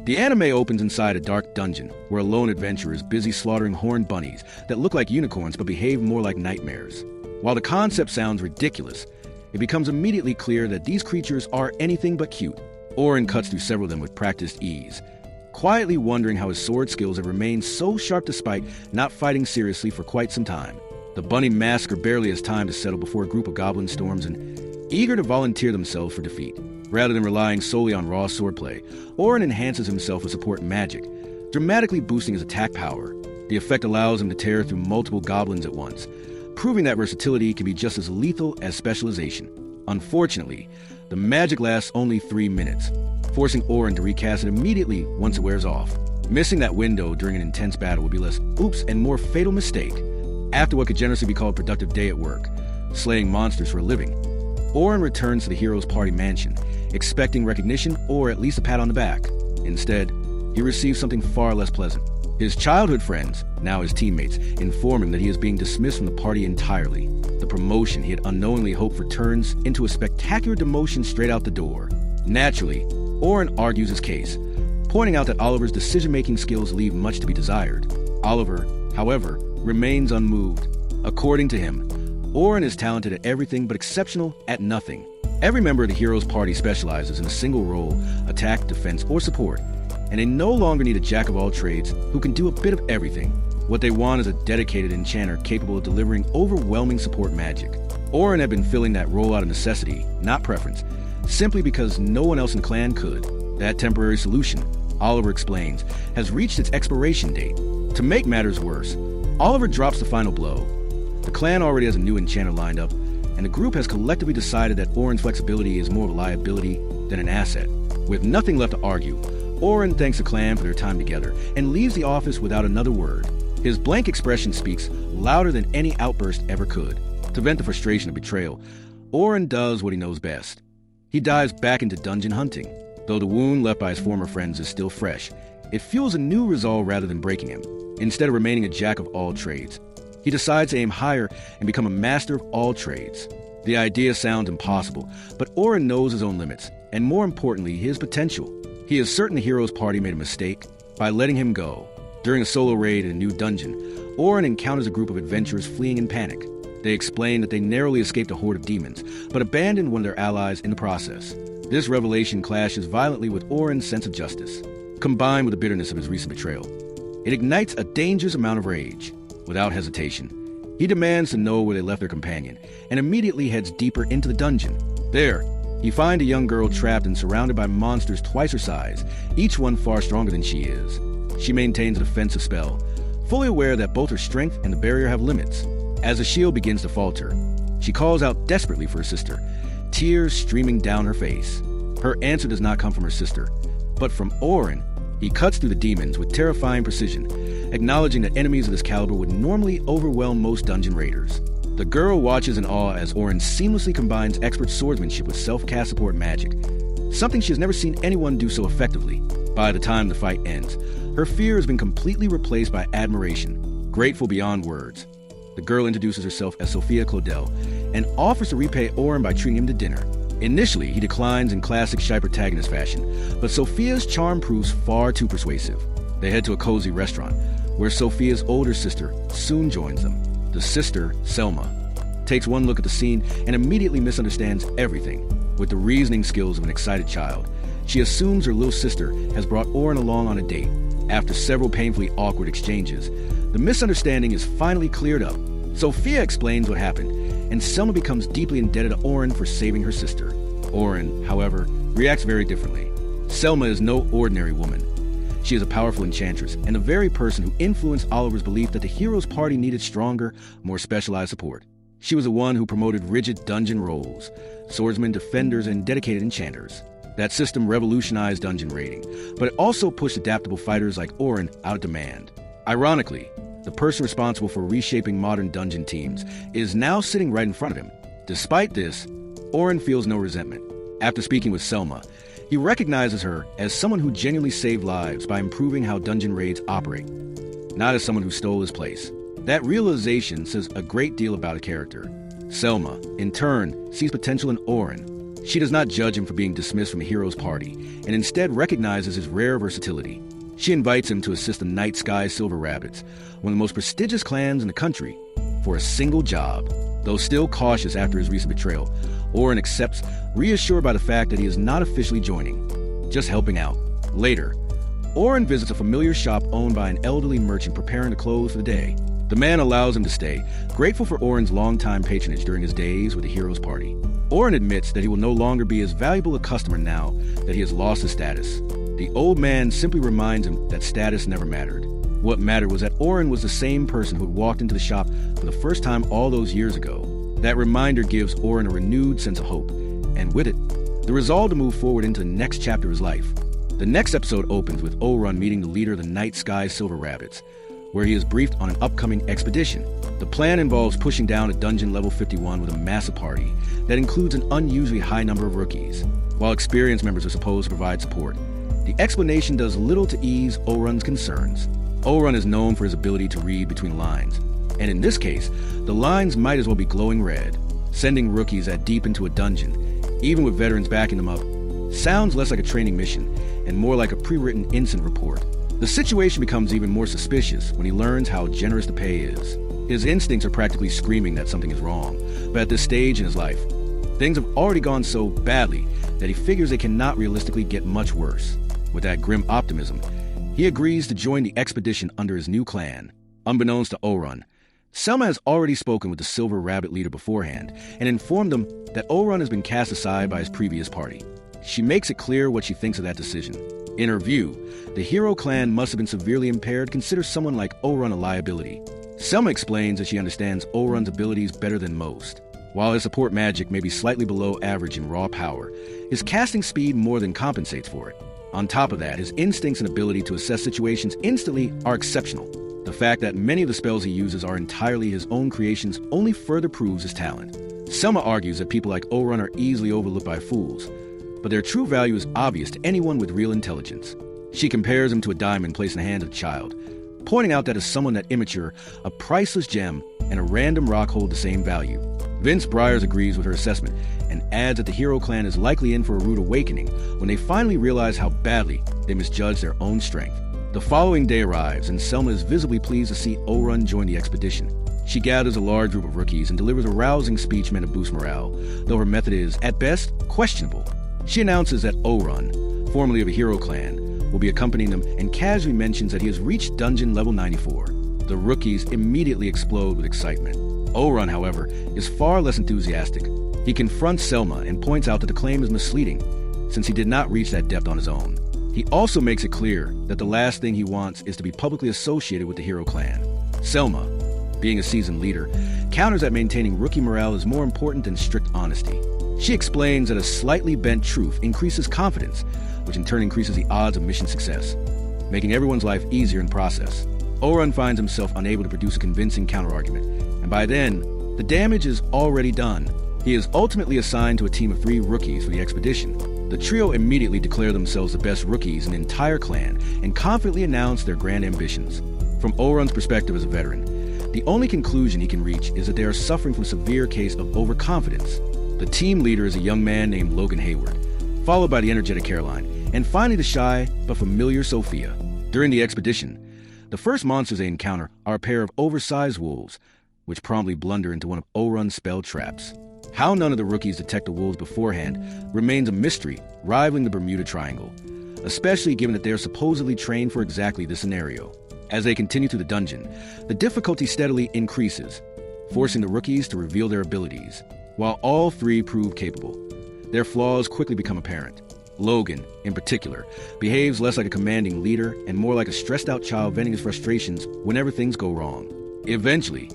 The anime opens inside a dark dungeon where a lone adventurer is busy slaughtering horned bunnies that look like unicorns but behave more like nightmares. While the concept sounds ridiculous, it becomes immediately clear that these creatures are anything but cute. Oren cuts through several of them with practiced ease, quietly wondering how his sword skills have remained so sharp despite not fighting seriously for quite some time. The bunny massacre barely has time to settle before a group of goblins storms in, eager to volunteer themselves for defeat. Rather than relying solely on raw swordplay, Oren enhances himself with support magic, dramatically boosting his attack power. The effect allows him to tear through multiple goblins at once, proving that versatility can be just as lethal as specialization. Unfortunately, the magic lasts only 3 minutes, forcing Oren to recast it immediately once it wears off. Missing that window during an intense battle would be less oops and more fatal mistake. After what could generously be called a productive day at work, slaying monsters for a living, Oren returns to the hero's party mansion, expecting recognition or at least a pat on the back. Instead, he receives something far less pleasant. His childhood friends, now his teammates, inform him that he is being dismissed from the party entirely. The promotion he had unknowingly hoped for turns into a spectacular demotion straight out the door. Naturally, Oren argues his case, pointing out that Oliver's decision-making skills leave much to be desired. Oliver, however, remains unmoved. According to him, Oren is talented at everything but exceptional at nothing. Every member of the hero's party specializes in a single role, attack, defense, or support, and they no longer need a jack-of-all-trades who can do a bit of everything. What they want is a dedicated enchanter capable of delivering overwhelming support magic. Oren had been filling that role out of necessity, not preference, simply because no one else in the clan could. That temporary solution, Oliver explains, has reached its expiration date. To make matters worse, Oliver drops the final blow. The clan already has a new enchanter lined up, and the group has collectively decided that Oren's flexibility is more of a liability than an asset. With nothing left to argue, Oren thanks the clan for their time together and leaves the office without another word. His blank expression speaks louder than any outburst ever could. To vent the frustration of betrayal, Oren does what he knows best. He dives back into dungeon hunting. Though the wound left by his former friends is still fresh, it fuels a new resolve rather than breaking him. Instead of remaining a jack of all trades, he decides to aim higher and become a master of all trades. The idea sounds impossible, but Oren knows his own limits, and more importantly, his potential. He is certain the hero's party made a mistake by letting him go. During a solo raid in a new dungeon, Oren encounters a group of adventurers fleeing in panic. They explain that they narrowly escaped a horde of demons, but abandoned one of their allies in the process. This revelation clashes violently with Oren's sense of justice. Combined with the bitterness of his recent betrayal, it ignites a dangerous amount of rage. Without hesitation, he demands to know where they left their companion, and immediately heads deeper into the dungeon. There, he finds a young girl trapped and surrounded by monsters twice her size, each one far stronger than she is. She maintains a defensive spell, fully aware that both her strength and the barrier have limits. As the shield begins to falter, she calls out desperately for her sister, tears streaming down her face. Her answer does not come from her sister, but from Oren. He cuts through the demons with terrifying precision, acknowledging that enemies of this caliber would normally overwhelm most dungeon raiders. The girl watches in awe as Oren seamlessly combines expert swordsmanship with self-cast support magic, something she has never seen anyone do so effectively. By the time the fight ends, her fear has been completely replaced by admiration, grateful beyond words. The girl introduces herself as Sophia Claudel and offers to repay Oren by treating him to dinner. Initially, he declines in classic shy protagonist fashion, but Sophia's charm proves far too persuasive. They head to a cozy restaurant, where Sophia's older sister soon joins them. The sister, Selma, takes one look at the scene and immediately misunderstands everything. With the reasoning skills of an excited child, she assumes her little sister has brought Oren along on a date. After several painfully awkward exchanges, the misunderstanding is finally cleared up. Sophia explains what happened, and Selma becomes deeply indebted to Oren for saving her sister. Oren, however, reacts very differently. Selma is no ordinary woman. She is a powerful enchantress and the very person who influenced Oliver's belief that the hero's party needed stronger, more specialized support. She was the one who promoted rigid dungeon roles, swordsmen, defenders, and dedicated enchanters. That system revolutionized dungeon raiding, but it also pushed adaptable fighters like Oren out of demand. Ironically, the person responsible for reshaping modern dungeon teams is now sitting right in front of him. Despite this, Oren feels no resentment. After speaking with Selma, he recognizes her as someone who genuinely saved lives by improving how dungeon raids operate, not as someone who stole his place. That realization says a great deal about a character. Selma, in turn, sees potential in Oren. She does not judge him for being dismissed from a hero's party, and instead recognizes his rare versatility. She invites him to assist the Night Sky Silver Rabbits, one of the most prestigious clans in the country, for a single job. Though still cautious after his recent betrayal, Oren accepts, reassured by the fact that he is not officially joining, just helping out. Later, Oren visits a familiar shop owned by an elderly merchant preparing the clothes for the day. The man allows him to stay, grateful for Oren's longtime patronage during his days with the hero's party. Oren admits that he will no longer be as valuable a customer now that he has lost his status. The old man simply reminds him that status never mattered. What mattered was that Oren was the same person who had walked into the shop for the first time all those years ago. That reminder gives Oren a renewed sense of hope, and with it, the resolve to move forward into the next chapter of his life. The next episode opens with Oren meeting the leader of the Night Sky Silver Rabbits, where he is briefed on an upcoming expedition. The plan involves pushing down to dungeon level 51 with a massive party that includes an unusually high number of rookies, while experienced members are supposed to provide support. The explanation does little to ease Oren's concerns. Oren is known for his ability to read between lines, and in this case, the lines might as well be glowing red. Sending rookies that deep into a dungeon, even with veterans backing them up, sounds less like a training mission and more like a pre-written incident report. The situation becomes even more suspicious when he learns how generous the pay is. His instincts are practically screaming that something is wrong, but at this stage in his life, things have already gone so badly that he figures they cannot realistically get much worse. With that grim optimism, he agrees to join the expedition under his new clan. Unbeknownst to Oren, Selma has already spoken with the Silver Rabbit leader beforehand and informed them that Oren has been cast aside by his previous party. She makes it clear what she thinks of that decision. In her view, the hero clan must have been severely impaired, consider someone like Oren a liability. Selma explains that she understands Oren's abilities better than most. While his support magic may be slightly below average in raw power, his casting speed more than compensates for it. On top of that, his instincts and ability to assess situations instantly are exceptional. The fact that many of the spells he uses are entirely his own creations only further proves his talent. Selma argues that people like Oren are easily overlooked by fools, but their true value is obvious to anyone with real intelligence. She compares him to a diamond placed in the hand of a child, pointing out that as someone that immature, a priceless gem and a random rock hold the same value. Vince Briers agrees with her assessment and adds that the hero clan is likely in for a rude awakening when they finally realize how badly they misjudged their own strength. The following day arrives, and Selma is visibly pleased to see Oren join the expedition. She gathers a large group of rookies and delivers a rousing speech meant to boost morale, though her method is, at best, questionable. She announces that Oren, formerly of a hero clan, will be accompanying them and casually mentions that he has reached dungeon level 94. The rookies immediately explode with excitement. Oren, however, is far less enthusiastic. He confronts Selma and points out that the claim is misleading, since he did not reach that depth on his own. He also makes it clear that the last thing he wants is to be publicly associated with the hero clan. Selma, being a seasoned leader, counters that maintaining rookie morale is more important than strict honesty. She explains that a slightly bent truth increases confidence, which in turn increases the odds of mission success, making everyone's life easier in the process. Oren finds himself unable to produce a convincing counterargument, and by then, the damage is already done. He is ultimately assigned to a team of 3 rookies for the expedition. The trio immediately declare themselves the best rookies in the entire clan and confidently announce their grand ambitions. From Oren's perspective as a veteran, the only conclusion he can reach is that they are suffering from a severe case of overconfidence. The team leader is a young man named Logan Hayward, followed by the energetic Caroline, and finally the shy but familiar Sophia. During the expedition, the first monsters they encounter are a pair of oversized wolves, which promptly blunder into one of Oren's spell traps. How none of the rookies detect the wolves beforehand remains a mystery, rivaling the Bermuda Triangle, especially given that they are supposedly trained for exactly this scenario. As they continue through the dungeon, the difficulty steadily increases, forcing the rookies to reveal their abilities. While all 3 prove capable, their flaws quickly become apparent. Logan, in particular, behaves less like a commanding leader and more like a stressed-out child venting his frustrations whenever things go wrong. Eventually,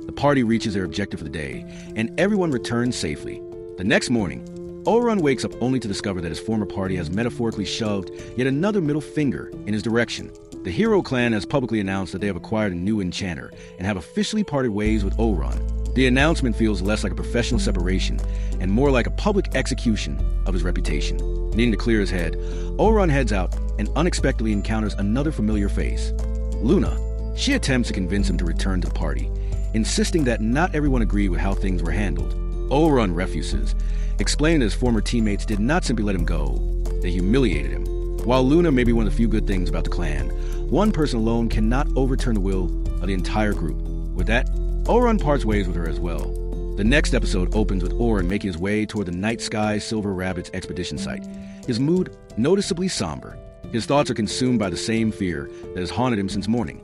the party reaches their objective for the day, and everyone returns safely. The next morning, Oren wakes up only to discover that his former party has metaphorically shoved yet another middle finger in his direction. The hero clan has publicly announced that they have acquired a new enchanter and have officially parted ways with Oren. The announcement feels less like a professional separation and more like a public execution of his reputation. Needing to clear his head, Oren heads out and unexpectedly encounters another familiar face, Luna. She attempts to convince him to return to the party, insisting that not everyone agreed with how things were handled. Orun refuses, explaining that his former teammates did not simply let him go, they humiliated him. While Luna may be one of the few good things about the clan, one person alone cannot overturn the will of the entire group. With that, Orun parts ways with her as well. The next episode opens with Orun making his way toward the Night Sky Silver Rabbits expedition site, his mood noticeably somber. His thoughts are consumed by the same fear that has haunted him since morning.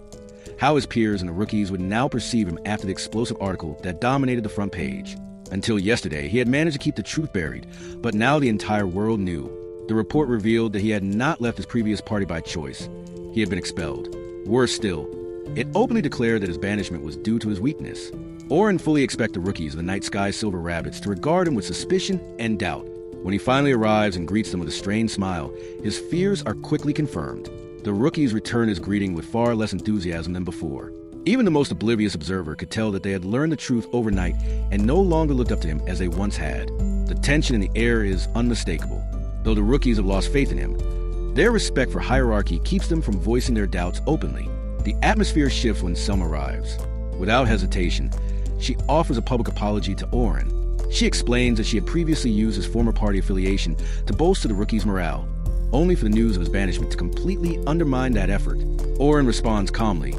How his peers and the rookies would now perceive him after the explosive article that dominated the front page. Until yesterday, he had managed to keep the truth buried, but now the entire world knew. The report revealed that he had not left his previous party by choice. He had been expelled. Worse still, it openly declared that his banishment was due to his weakness. Orun fully expects the rookies of the Night Sky Silver Rabbits to regard him with suspicion and doubt. When he finally arrives and greets them with a strained smile, his fears are quickly confirmed. The rookies return his greeting with far less enthusiasm than before. Even the most oblivious observer could tell that they had learned the truth overnight and no longer looked up to him as they once had. The tension in the air is unmistakable. Though the rookies have lost faith in him, their respect for hierarchy keeps them from voicing their doubts openly. The atmosphere shifts when Selma arrives. Without hesitation, she offers a public apology to Orun. She explains that she had previously used his former party affiliation to bolster the rookie's morale, only for the news of his banishment to completely undermine that effort. Orun responds calmly,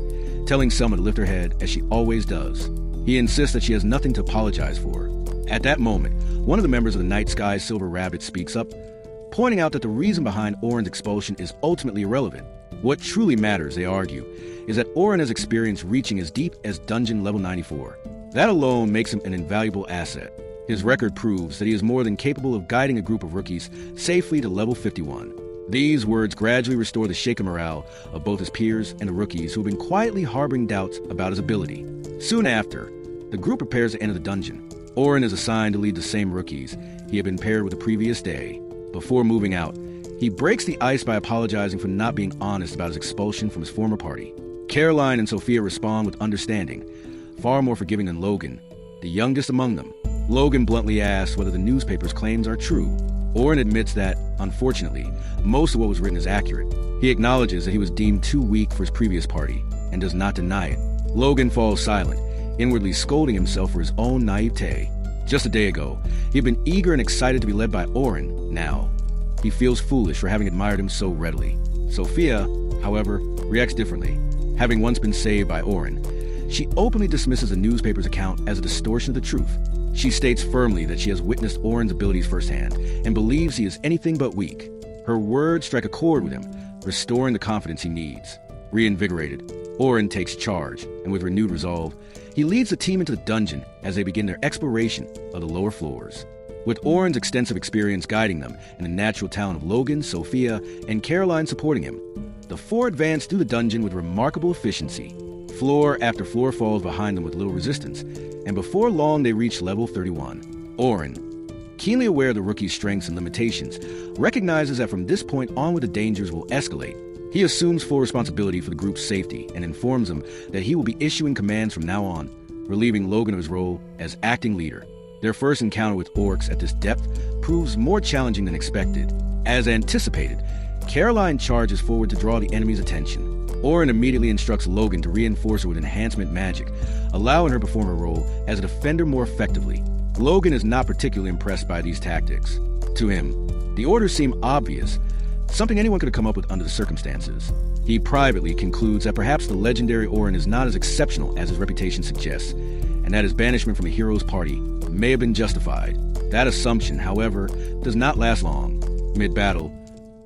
telling Selma to lift her head as she always does. He insists that she has nothing to apologize for. At that moment, one of the members of the Night Sky Silver Rabbit speaks up, pointing out that the reason behind Orun's expulsion is ultimately irrelevant. What truly matters, they argue, is that Orun has experienced reaching as deep as dungeon level 94. That alone makes him an invaluable asset. His record proves that he is more than capable of guiding a group of rookies safely to level 51. These words gradually restore the shaken morale of both his peers and the rookies who have been quietly harboring doubts about his ability. Soon after, the group prepares to enter the dungeon. Orun is assigned to lead the same rookies he had been paired with the previous day. Before moving out, he breaks the ice by apologizing for not being honest about his expulsion from his former party. Caroline and Sophia respond with understanding, far more forgiving than Logan, the youngest among them. Logan bluntly asks whether the newspaper's claims are true. Orun admits that, unfortunately, most of what was written is accurate. He acknowledges that he was deemed too weak for his previous party, and does not deny it. Logan falls silent, inwardly scolding himself for his own naivete. Just a day ago, he had been eager and excited to be led by Orun. Now, he feels foolish for having admired him so readily. Sophia, however, reacts differently. Having once been saved by Orun, she openly dismisses the newspaper's account as a distortion of the truth. She states firmly that she has witnessed Orun's abilities firsthand and believes he is anything but weak. Her words strike a chord with him, restoring the confidence he needs. Reinvigorated, Orun takes charge, and with renewed resolve, he leads the team into the dungeon as they begin their exploration of the lower floors. With Orun's extensive experience guiding them and the natural talent of Logan, Sophia, and Caroline supporting him, the four advance through the dungeon with remarkable efficiency. Floor after floor falls behind them with little resistance, and before long they reach level 31. Orun, keenly aware of the rookie's strengths and limitations, recognizes that from this point onward the dangers will escalate. He assumes full responsibility for the group's safety and informs them that he will be issuing commands from now on, relieving Logan of his role as acting leader. Their first encounter with orcs at this depth proves more challenging than expected. As anticipated, Caroline charges forward to draw the enemy's attention. Orun immediately instructs Logan to reinforce her with enhancement magic, allowing her to perform her role as a defender more effectively. Logan is not particularly impressed by these tactics. To him, the orders seem obvious, something anyone could have come up with under the circumstances. He privately concludes that perhaps the legendary Orun is not as exceptional as his reputation suggests, and that his banishment from a hero's party may have been justified. That assumption, however, does not last long. Mid-battle,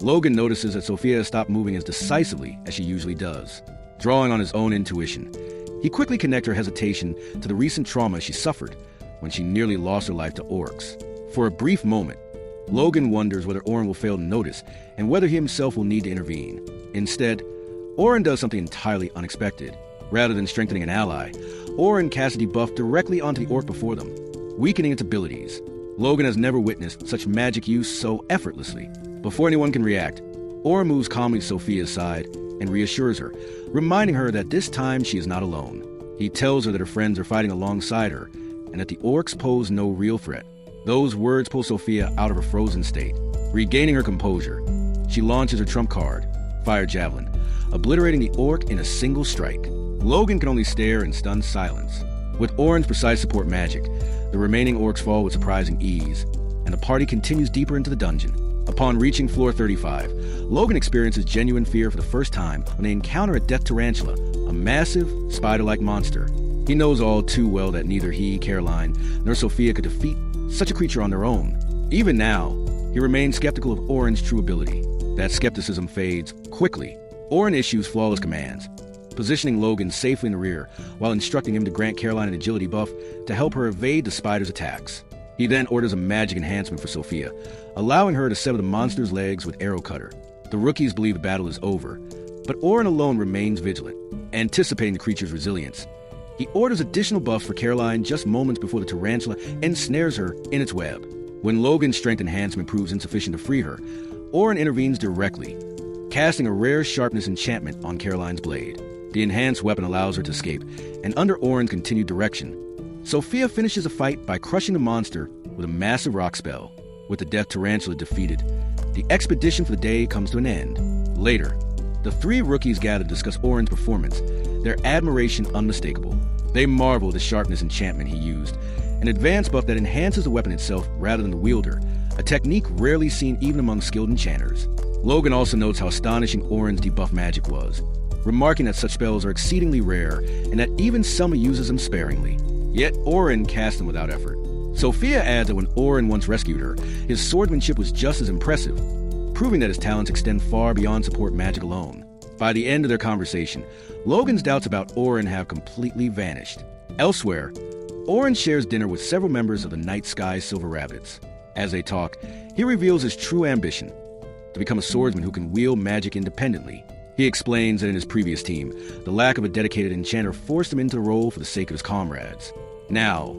Logan notices that Sophia has stopped moving as decisively as she usually does. Drawing on his own intuition, he quickly connects her hesitation to the recent trauma she suffered when she nearly lost her life to orcs. For a brief moment, Logan wonders whether Orun will fail to notice and whether he himself will need to intervene. Instead, Orun does something entirely unexpected. Rather than strengthening an ally, Orun casts a debuff directly onto the orc before them, weakening its abilities. Logan has never witnessed such magic use so effortlessly. Before anyone can react, Orun moves calmly to Sophia's side and reassures her, reminding her that this time she is not alone. He tells her that her friends are fighting alongside her and that the orcs pose no real threat. Those words pull Sophia out of her frozen state. Regaining her composure, she launches her trump card, Fire Javelin, obliterating the orc in a single strike. Logan can only stare in stunned silence. With Orun's precise support magic, The remaining orcs fall with surprising ease, and the party continues deeper into the dungeon. Upon reaching floor 35, Logan experiences genuine fear for the first time when they encounter a death tarantula, a massive, spider-like monster. He knows all too well that neither he, Caroline, nor Sophia could defeat such a creature on their own. Even now, he remains skeptical of Orin's true ability. That skepticism fades quickly. Orin issues flawless commands, positioning Logan safely in the rear while instructing him to grant Caroline an agility buff to help her evade the spider's attacks. He then orders a magic enhancement for Sophia, allowing her to sever the monster's legs with arrow cutter. The rookies believe the battle is over, but Orin alone remains vigilant, anticipating the creature's resilience. He orders additional buffs for Caroline just moments before the tarantula ensnares her in its web. When Logan's strength enhancement proves insufficient to free her, Orin intervenes directly, casting a rare sharpness enchantment on Caroline's blade. The enhanced weapon allows her to escape, and under Orin's continued direction, Sophia finishes the fight by crushing the monster with a massive rock spell. With the death tarantula defeated, the expedition for the day comes to an end. Later, the three rookies gather to discuss Orin's performance, their admiration unmistakable. They marvel at the sharpness enchantment he used, an advanced buff that enhances the weapon itself rather than the wielder, a technique rarely seen even among skilled enchanters. Logan also notes how astonishing Orin's debuff magic was, remarking that such spells are exceedingly rare and that even Selma uses them sparingly. Yet Orin cast them without effort. Sophia adds that when Orin once rescued her, his swordsmanship was just as impressive, proving that his talents extend far beyond support magic alone. By the end of their conversation, Logan's doubts about Orin have completely vanished. Elsewhere, Orin shares dinner with several members of the Night Sky Silver Rabbits. As they talk, he reveals his true ambition, to become a swordsman who can wield magic independently. He explains that in his previous team, the lack of a dedicated enchanter forced him into the role for the sake of his comrades. Now,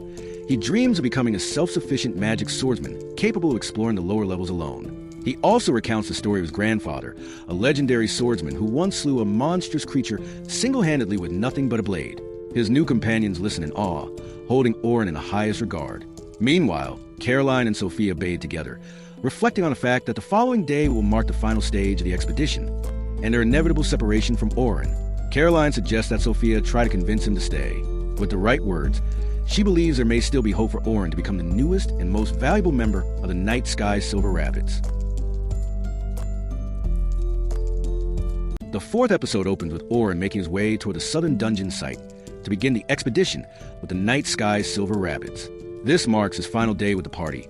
he dreams of becoming a self-sufficient magic swordsman, capable of exploring the lower levels alone. He also recounts the story of his grandfather, a legendary swordsman who once slew a monstrous creature single-handedly with nothing but a blade. His new companions listen in awe, holding Orin in the highest regard. Meanwhile, Caroline and Sophia bathe together, reflecting on the fact that the following day will mark the final stage of the expedition, and their inevitable separation from Orin. Caroline suggests that Sophia try to convince him to stay. With the right words, she believes there may still be hope for Orin to become the newest and most valuable member of the Night Sky Silver Rabbits. The fourth episode opens with Orin making his way toward the southern dungeon site to begin the expedition with the Night Sky Silver Rabbits. This marks his final day with the party,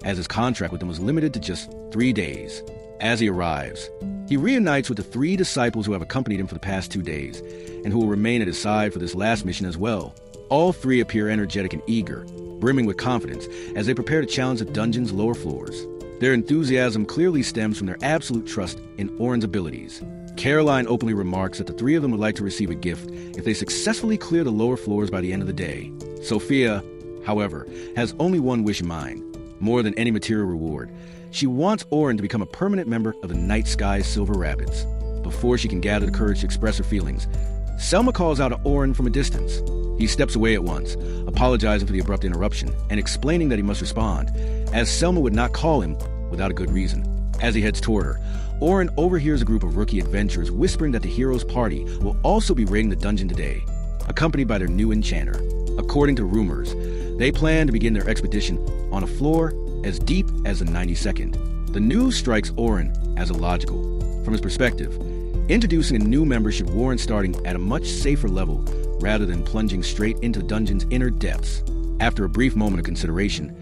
as his contract with them was limited to just 3 days. As he arrives, he reunites with the 3 disciples who have accompanied him for the past 2 days, and who will remain at his side for this last mission as well. All 3 appear energetic and eager, brimming with confidence as they prepare to challenge the dungeon's lower floors. Their enthusiasm clearly stems from their absolute trust in Orin's abilities. Caroline openly remarks that the 3 of them would like to receive a gift if they successfully clear the lower floors by the end of the day. Sophia, however, has only one wish in mind. More than any material reward, she wants Orin to become a permanent member of the Night Sky Silver Rabbits. Before she can gather the courage to express her feelings, Selma calls out to Orin from a distance. He steps away at once, apologizing for the abrupt interruption and explaining that he must respond, as Selma would not call him without a good reason. As he heads toward her, Orin overhears a group of rookie adventurers whispering that the hero's party will also be raiding the dungeon today, accompanied by their new enchanter. According to rumors, they plan to begin their expedition on a floor as deep as the 92nd. The news strikes Orin as illogical. From his perspective, introducing a new member should warrant starting at a much safer level rather than plunging straight into the dungeon's inner depths. After a brief moment of consideration,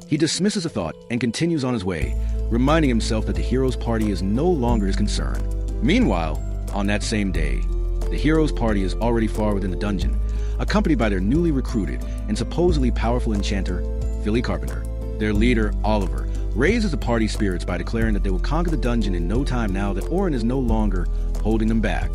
he dismisses the thought and continues on his way, reminding himself that the hero's party is no longer his concern. Meanwhile, on that same day, the hero's party is already far within the dungeon, accompanied by their newly recruited and supposedly powerful enchanter, Philly Carpenter. Their leader, Oliver, raises the party's spirits by declaring that they will conquer the dungeon in no time now that Orin is no longer holding them back.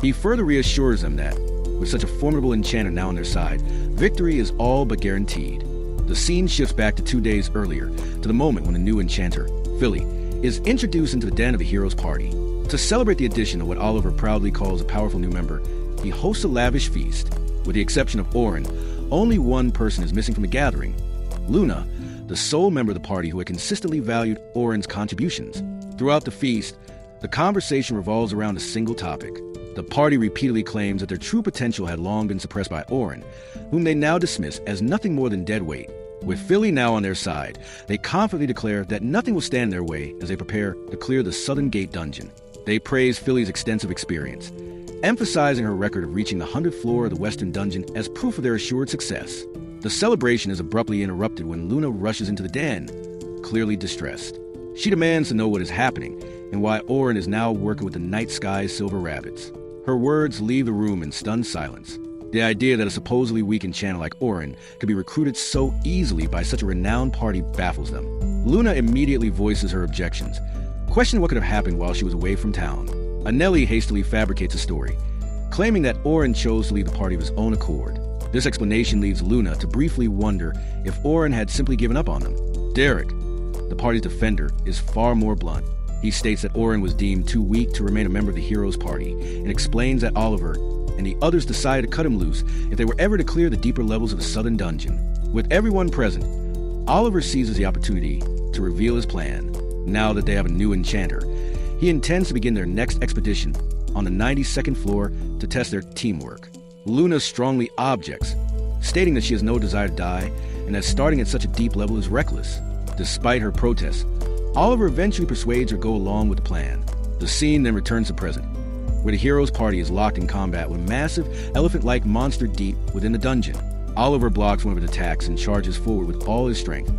He further reassures them that, with such a formidable enchanter now on their side, victory is all but guaranteed. The scene shifts back to 2 days earlier, to the moment when the new enchanter, Philly, is introduced into the den of the hero's party. To celebrate the addition of what Oliver proudly calls a powerful new member, he hosts a lavish feast. With the exception of Orin, only one person is missing from the gathering: Luna, the sole member of the party who had consistently valued Orin's contributions. Throughout the feast, the conversation revolves around a single topic. The party repeatedly claims that their true potential had long been suppressed by Orin, whom they now dismiss as nothing more than dead weight. With Philly now on their side, they confidently declare that nothing will stand in their way as they prepare to clear the Southern Gate dungeon. They praise Philly's extensive experience, emphasizing her record of reaching the 100th floor of the Western Dungeon as proof of their assured success. The celebration is abruptly interrupted when Luna rushes into the den, clearly distressed. She demands to know what is happening and why Orin is now working with the night sky's silver rabbits. Her words leave the room in stunned silence. The idea that a supposedly weakened channel like Orin could be recruited so easily by such a renowned party baffles them. Luna immediately voices her objections, questioning what could have happened while she was away from town. Anelli hastily fabricates a story, claiming that Orin chose to leave the party of his own accord. This explanation leaves Luna to briefly wonder if Orin had simply given up on them. Derek, the party's defender, is far more blunt. He states that Orin was deemed too weak to remain a member of the Heroes Party, and explains that Oliver and the others decided to cut him loose if they were ever to clear the deeper levels of the Southern Dungeon. With everyone present, Oliver seizes the opportunity to reveal his plan. Now that they have a new enchanter, he intends to begin their next expedition on the 92nd floor to test their teamwork. Luna strongly objects, stating that she has no desire to die and that starting at such a deep level is reckless. Despite her protests, Oliver eventually persuades her to go along with the plan. The scene then returns to present, where the hero's party is locked in combat with a massive, elephant-like monster deep within the dungeon. Oliver blocks one of its attacks and charges forward with all his strength,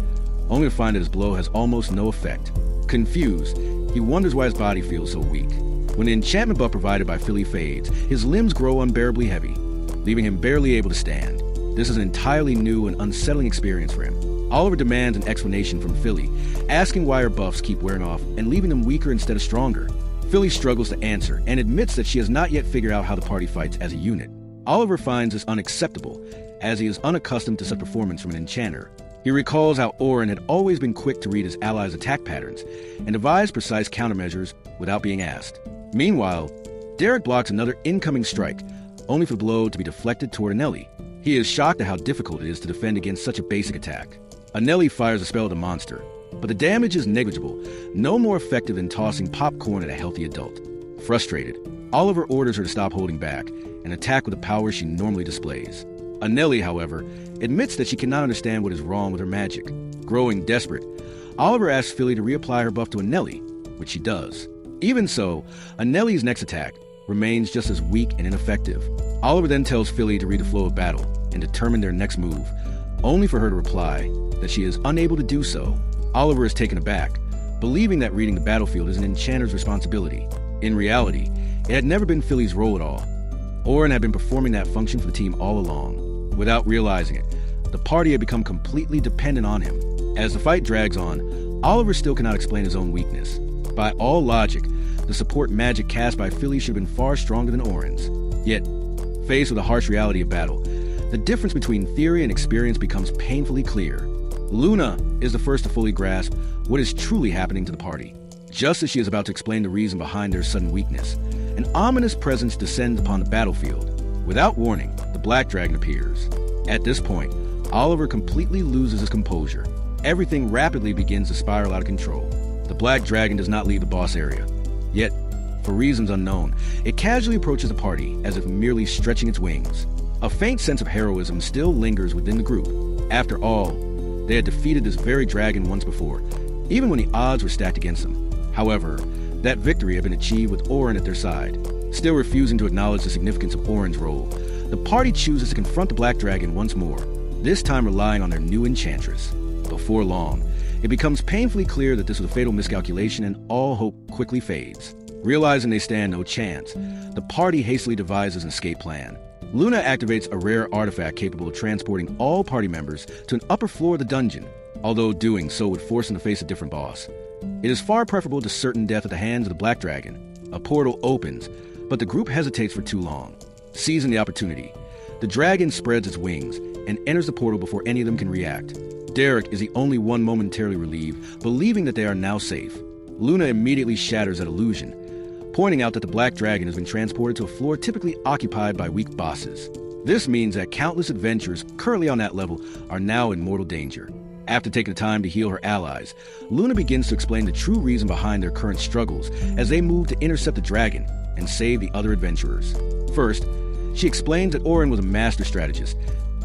only to find that his blow has almost no effect. Confused, he wonders why his body feels so weak. When the enchantment buff provided by Philly fades, his limbs grow unbearably heavy, leaving him barely able to stand. This is an entirely new and unsettling experience for him. Oliver demands an explanation from Philly, asking why her buffs keep wearing off and leaving them weaker instead of stronger. Philly struggles to answer and admits that she has not yet figured out how the party fights as a unit. Oliver finds this unacceptable, as he is unaccustomed to such performance from an enchanter. He recalls how Orin had always been quick to read his allies' attack patterns and devise precise countermeasures without being asked. Meanwhile, Derek blocks another incoming strike, only for the blow to be deflected toward Anelli. He is shocked at how difficult it is to defend against such a basic attack. Anelli fires a spell at the monster, but the damage is negligible, no more effective than tossing popcorn at a healthy adult. Frustrated, Oliver orders her to stop holding back and attack with the power she normally displays. Anelli, however, admits that she cannot understand what is wrong with her magic. Growing desperate, Oliver asks Philly to reapply her buff to Anelli, which she does. Even so, Anelli's next attack remains just as weak and ineffective. Oliver then tells Philly to read the flow of battle and determine their next move, only for her to reply that she is unable to do so. Oliver is taken aback, believing that reading the battlefield is an enchanter's responsibility. In reality, it had never been Philly's role at all. Orin had been performing that function for the team all along. Without realizing it, the party had become completely dependent on him. As the fight drags on, Oliver still cannot explain his own weakness. By all logic, the support magic cast by Philly should have been far stronger than Orin's. Yet, faced with the harsh reality of battle, the difference between theory and experience becomes painfully clear. Luna is the first to fully grasp what is truly happening to the party. Just as she is about to explain the reason behind their sudden weakness, an ominous presence descends upon the battlefield. Without warning, the Black Dragon appears. At this point, Oliver completely loses his composure. Everything rapidly begins to spiral out of control. The Black Dragon does not leave the boss area. Yet, for reasons unknown, it casually approaches the party as if merely stretching its wings. A faint sense of heroism still lingers within the group. After all, they had defeated this very dragon once before, even when the odds were stacked against them. However, that victory had been achieved with Orin at their side. Still refusing to acknowledge the significance of Orin's role, the party chooses to confront the Black Dragon once more, this time relying on their new enchantress. Before long, it becomes painfully clear that this was a fatal miscalculation and all hope quickly fades. Realizing they stand no chance, the party hastily devises an escape plan. Luna activates a rare artifact capable of transporting all party members to an upper floor of the dungeon, although doing so would force them to face a different boss. It is far preferable to certain death at the hands of the Black Dragon. A portal opens, but the group hesitates for too long. Seizing the opportunity, the dragon spreads its wings and enters the portal before any of them can react. Derek is the only one momentarily relieved, believing that they are now safe. Luna immediately shatters that illusion, pointing out that the Black Dragon has been transported to a floor typically occupied by weak bosses. This means that countless adventurers currently on that level are now in mortal danger. After taking the time to heal her allies, Luna begins to explain the true reason behind their current struggles as they move to intercept the dragon and save the other adventurers. First, she explains that Orin was a master strategist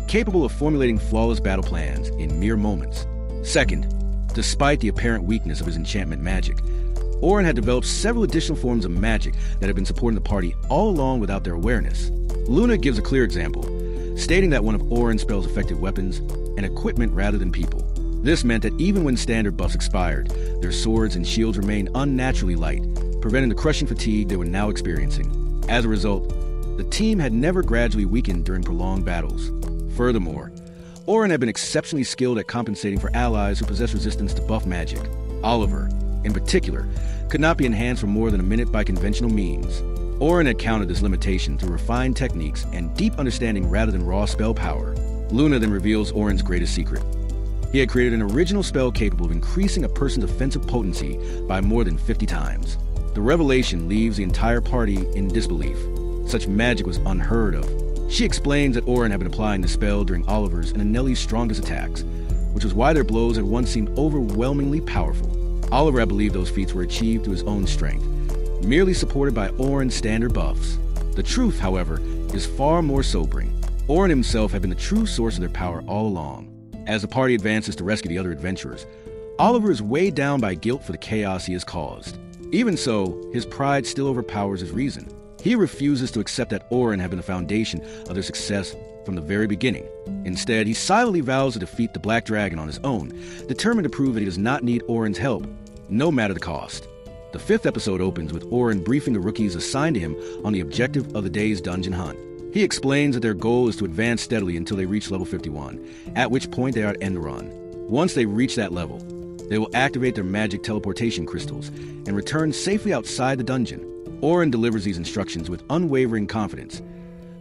capable of formulating flawless battle plans in mere moments. Second, despite the apparent weakness of his enchantment magic, Auron had developed several additional forms of magic that had been supporting the party all along without their awareness. Luna gives a clear example, stating that one of Auron's spells affected weapons and equipment rather than people. This meant that even when standard buffs expired, their swords and shields remained unnaturally light, preventing the crushing fatigue they were now experiencing. As a result, the team had never gradually weakened during prolonged battles. Furthermore, Auron had been exceptionally skilled at compensating for allies who possessed resistance to buff magic. Oliver, in particular, could not be enhanced for more than a minute by conventional means. Auron had countered this limitation through refined techniques and deep understanding rather than raw spell power. Luna then reveals Auron's greatest secret. He had created an original spell capable of increasing a person's offensive potency by more than 50 times. The revelation leaves the entire party in disbelief. Such magic was unheard of. She explains that Auron had been applying the spell during Oliver's and Anelli's strongest attacks, which was why their blows had once seemed overwhelmingly powerful. Oliver had believed those feats were achieved through his own strength, merely supported by Auron's standard buffs. The truth, however, is far more sobering. Auron himself had been the true source of their power all along. As the party advances to rescue the other adventurers, Oliver is weighed down by guilt for the chaos he has caused. Even so, his pride still overpowers his reason. He refuses to accept that Auron had been the foundation of their success from the very beginning. Instead, he silently vows to defeat the Black Dragon on his own, determined to prove that he does not need Auron's help, no matter the cost. The 5th episode opens with Auron briefing the rookies assigned to him on the objective of the day's dungeon hunt. He explains that their goal is to advance steadily until they reach level 51, at which point they are to end the run. Once they reach that level, they will activate their magic teleportation crystals and return safely outside the dungeon. Auron delivers these instructions with unwavering confidence,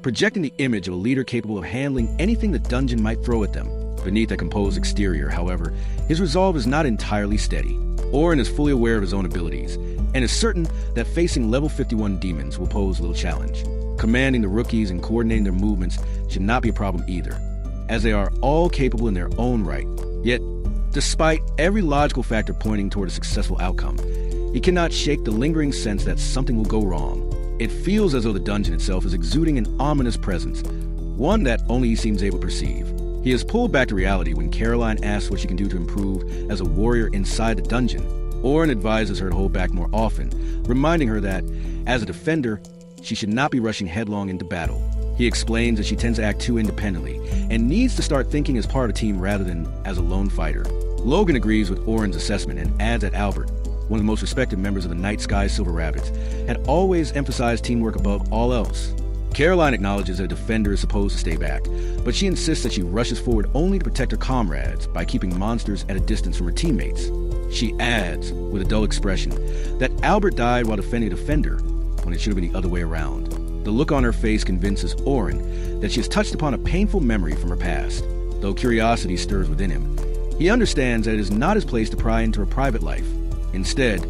projecting the image of a leader capable of handling anything the dungeon might throw at them. Beneath a composed exterior, however, his resolve is not entirely steady. Auron is fully aware of his own abilities, and is certain that facing level 51 demons will pose little challenge. Commanding the rookies and coordinating their movements should not be a problem either, as they are all capable in their own right. Yet, despite every logical factor pointing toward a successful outcome, he cannot shake the lingering sense that something will go wrong. It feels as though the dungeon itself is exuding an ominous presence, one that only he seems able to perceive. He is pulled back to reality when Caroline asks what she can do to improve as a warrior inside the dungeon. Auron advises her to hold back more often, reminding her that, as a defender, she should not be rushing headlong into battle. He explains that she tends to act too independently and needs to start thinking as part of a team rather than as a lone fighter. Logan agrees with Auron's assessment and adds that Albert, one of the most respected members of the Night Sky Silver Rabbits, had always emphasized teamwork above all else. Caroline acknowledges that a defender is supposed to stay back, but she insists that she rushes forward only to protect her comrades by keeping monsters at a distance from her teammates. She adds, with a dull expression, that Albert died while defending a defender, when it should have been the other way around. The look on her face convinces Auron that she has touched upon a painful memory from her past. Though curiosity stirs within him, he understands that it is not his place to pry into her private life. Instead,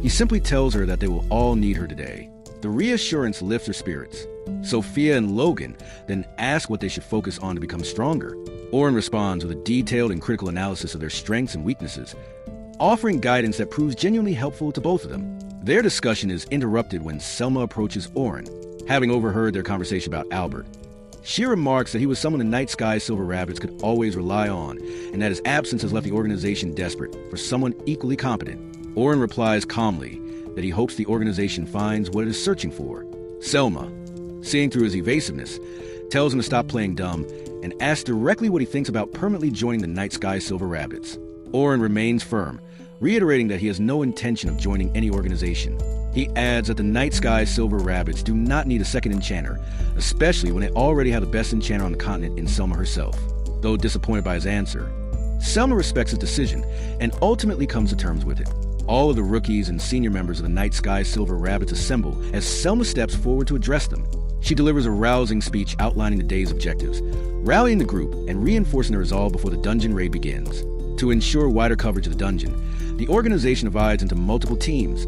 he simply tells her that they will all need her today. The reassurance lifts her spirits. Sophia and Logan then ask what they should focus on to become stronger. Auron responds with a detailed and critical analysis of their strengths and weaknesses, offering guidance that proves genuinely helpful to both of them. Their discussion is interrupted when Selma approaches Auron, having overheard their conversation about Albert. She remarks that he was someone the Night Sky Silver Rabbits could always rely on, and that his absence has left the organization desperate for someone equally competent. Auron replies calmly that he hopes the organization finds what it is searching for. Selma, seeing through his evasiveness, tells him to stop playing dumb and asks directly what he thinks about permanently joining the Night Sky Silver Rabbits. Auron remains firm, reiterating that he has no intention of joining any organization. He adds that the Night Sky Silver Rabbits do not need a second enchanter, especially when they already have the best enchanter on the continent in Selma herself. Though disappointed by his answer, Selma respects his decision and ultimately comes to terms with it. All of the rookies and senior members of the Night Sky Silver Rabbits assemble as Selma steps forward to address them. She delivers a rousing speech outlining the day's objectives, rallying the group and reinforcing their resolve before the dungeon raid begins. To ensure wider coverage of the dungeon, the organization divides into multiple teams,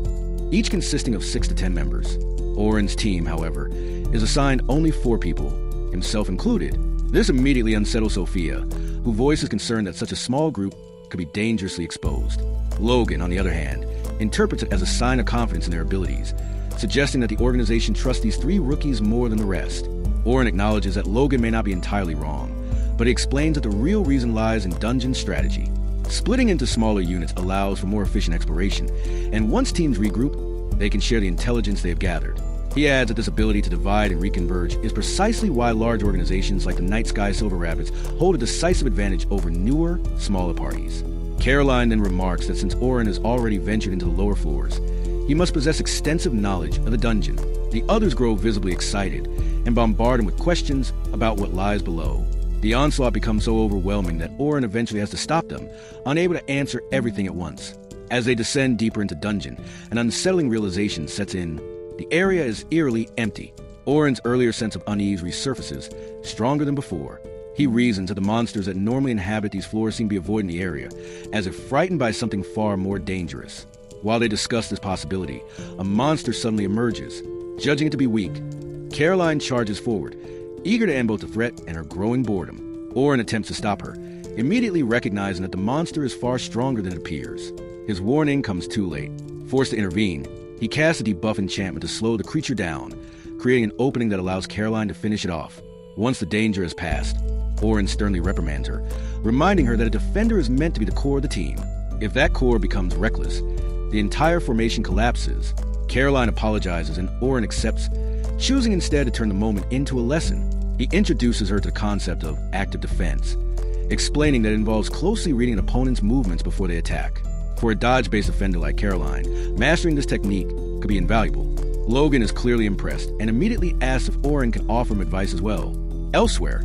each consisting of 6 to 10 members. Auron's team, however, is assigned only 4 people, himself included. This immediately unsettles Sophia, who voices concern that such a small group could be dangerously exposed. Logan, on the other hand, interprets it as a sign of confidence in their abilities, suggesting that the organization trusts these 3 rookies more than the rest. Auron acknowledges that Logan may not be entirely wrong, but he explains that the real reason lies in dungeon strategy. Splitting into smaller units allows for more efficient exploration, and once teams regroup, they can share the intelligence they have gathered. He adds that this ability to divide and reconverge is precisely why large organizations like the Night Sky Silver Rabbits hold a decisive advantage over newer, smaller parties. Caroline then remarks that since Orin has already ventured into the lower floors, he must possess extensive knowledge of the dungeon. The others grow visibly excited and bombard him with questions about what lies below. The onslaught becomes so overwhelming that Orin eventually has to stop them, unable to answer everything at once. As they descend deeper into dungeon, an unsettling realization sets in. The area is eerily empty. Orin's earlier sense of unease resurfaces, stronger than before. He reasons that the monsters that normally inhabit these floors seem to be avoiding the area, as if frightened by something far more dangerous. While they discuss this possibility, a monster suddenly emerges. Judging it to be weak, Caroline charges forward, eager to end both the threat and her growing boredom. Orin attempts to stop her, immediately recognizing that the monster is far stronger than it appears. His warning comes too late. Forced to intervene, he casts a debuff enchantment to slow the creature down, creating an opening that allows Caroline to finish it off. Once the danger has passed, Orin sternly reprimands her, reminding her that a defender is meant to be the core of the team. If that core becomes reckless, the entire formation collapses. Caroline apologizes and Orin accepts, choosing instead to turn the moment into a lesson. He introduces her to the concept of active defense, explaining that it involves closely reading an opponent's movements before they attack. For a dodge-based offender like Caroline, mastering this technique could be invaluable. Logan is clearly impressed and immediately asks if Orin can offer him advice as well. Elsewhere,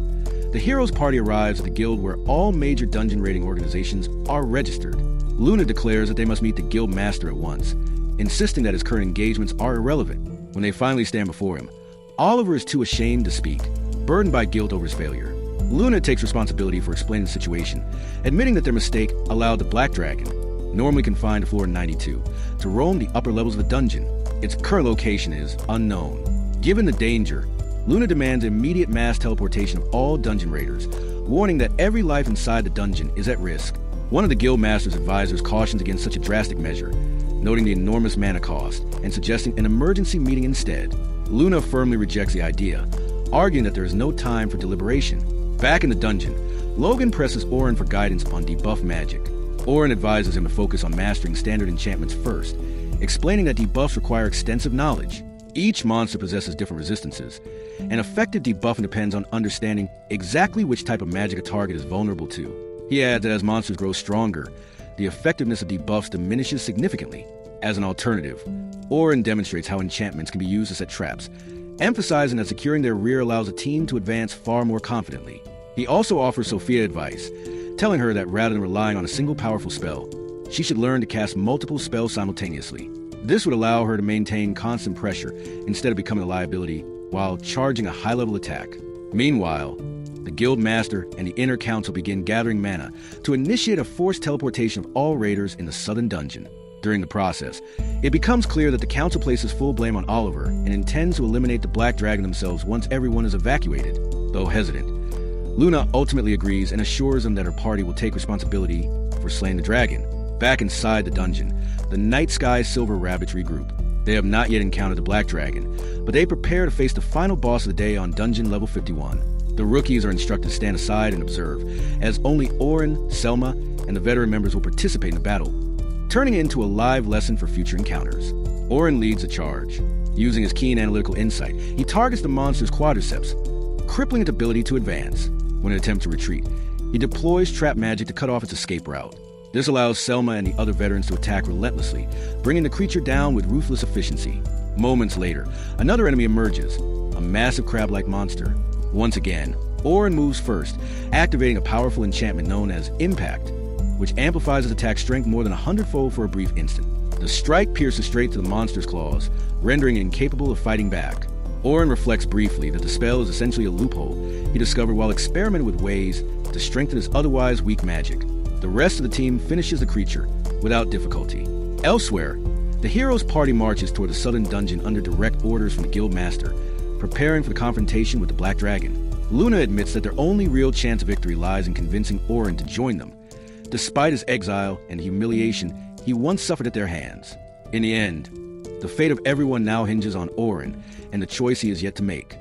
the hero's party arrives at the guild where all major dungeon raiding organizations are registered. Luna declares that they must meet the guild master at once, insisting that his current engagements are irrelevant. When they finally stand before him, Oliver is too ashamed to speak, burdened by guilt over his failure. Luna takes responsibility for explaining the situation, admitting that their mistake allowed the Black Dragon, normally confined to floor 92, to roam the upper levels of the dungeon. Its current location is unknown. Given the danger, Luna demands immediate mass teleportation of all dungeon raiders, warning that every life inside the dungeon is at risk. One of the Guildmaster's advisors cautions against such a drastic measure, noting the enormous mana cost and suggesting an emergency meeting instead. Luna firmly rejects the idea, arguing that there is no time for deliberation. Back in the dungeon, Logan presses Orin for guidance on debuff magic. Orin advises him to focus on mastering standard enchantments first, explaining that debuffs require extensive knowledge. Each monster possesses different resistances, and effective debuffing depends on understanding exactly which type of magic a target is vulnerable to. He adds that as monsters grow stronger, the effectiveness of debuffs diminishes significantly. As an alternative, Orin demonstrates how enchantments can be used to set traps, emphasizing that securing their rear allows a team to advance far more confidently. He also offers Sophia advice, telling her that rather than relying on a single powerful spell, she should learn to cast multiple spells simultaneously. This would allow her to maintain constant pressure instead of becoming a liability while charging a high-level attack. Meanwhile, the Guild Master and the Inner Council begin gathering mana to initiate a forced teleportation of all raiders in the southern dungeon. During the process, it becomes clear that the Council places full blame on Oliver and intends to eliminate the Black Dragon themselves once everyone is evacuated. Though hesitant, Luna ultimately agrees and assures them that her party will take responsibility for slaying the dragon. Back inside the dungeon, the Night Sky Silver Rabbits regroup. They have not yet encountered the Black Dragon, but they prepare to face the final boss of the day on dungeon level 51. The rookies are instructed to stand aside and observe, as only Orin, Selma, and the veteran members will participate in the battle, turning it into a live lesson for future encounters. Orin leads the charge. Using his keen analytical insight, he targets the monster's quadriceps, crippling its ability to advance. When it attempts to retreat, he deploys trap magic to cut off its escape route. This allows Selma and the other veterans to attack relentlessly, bringing the creature down with ruthless efficiency. Moments later, another enemy emerges, a massive crab-like monster. Once again, Orin moves first, activating a powerful enchantment known as Impact, which amplifies its attack strength more than 100-fold for a brief instant. The strike pierces straight to the monster's claws, rendering it incapable of fighting back. Orin reflects briefly that the spell is essentially a loophole he discovered while experimenting with ways to strengthen his otherwise weak magic. The rest of the team finishes the creature without difficulty. Elsewhere, the hero's party marches toward the southern dungeon under direct orders from the Guild Master, preparing for the confrontation with the Black Dragon. Luna admits that their only real chance of victory lies in convincing Orin to join them, despite his exile and the humiliation he once suffered at their hands. In the end, the fate of everyone now hinges on Orin and the choice he is yet to make.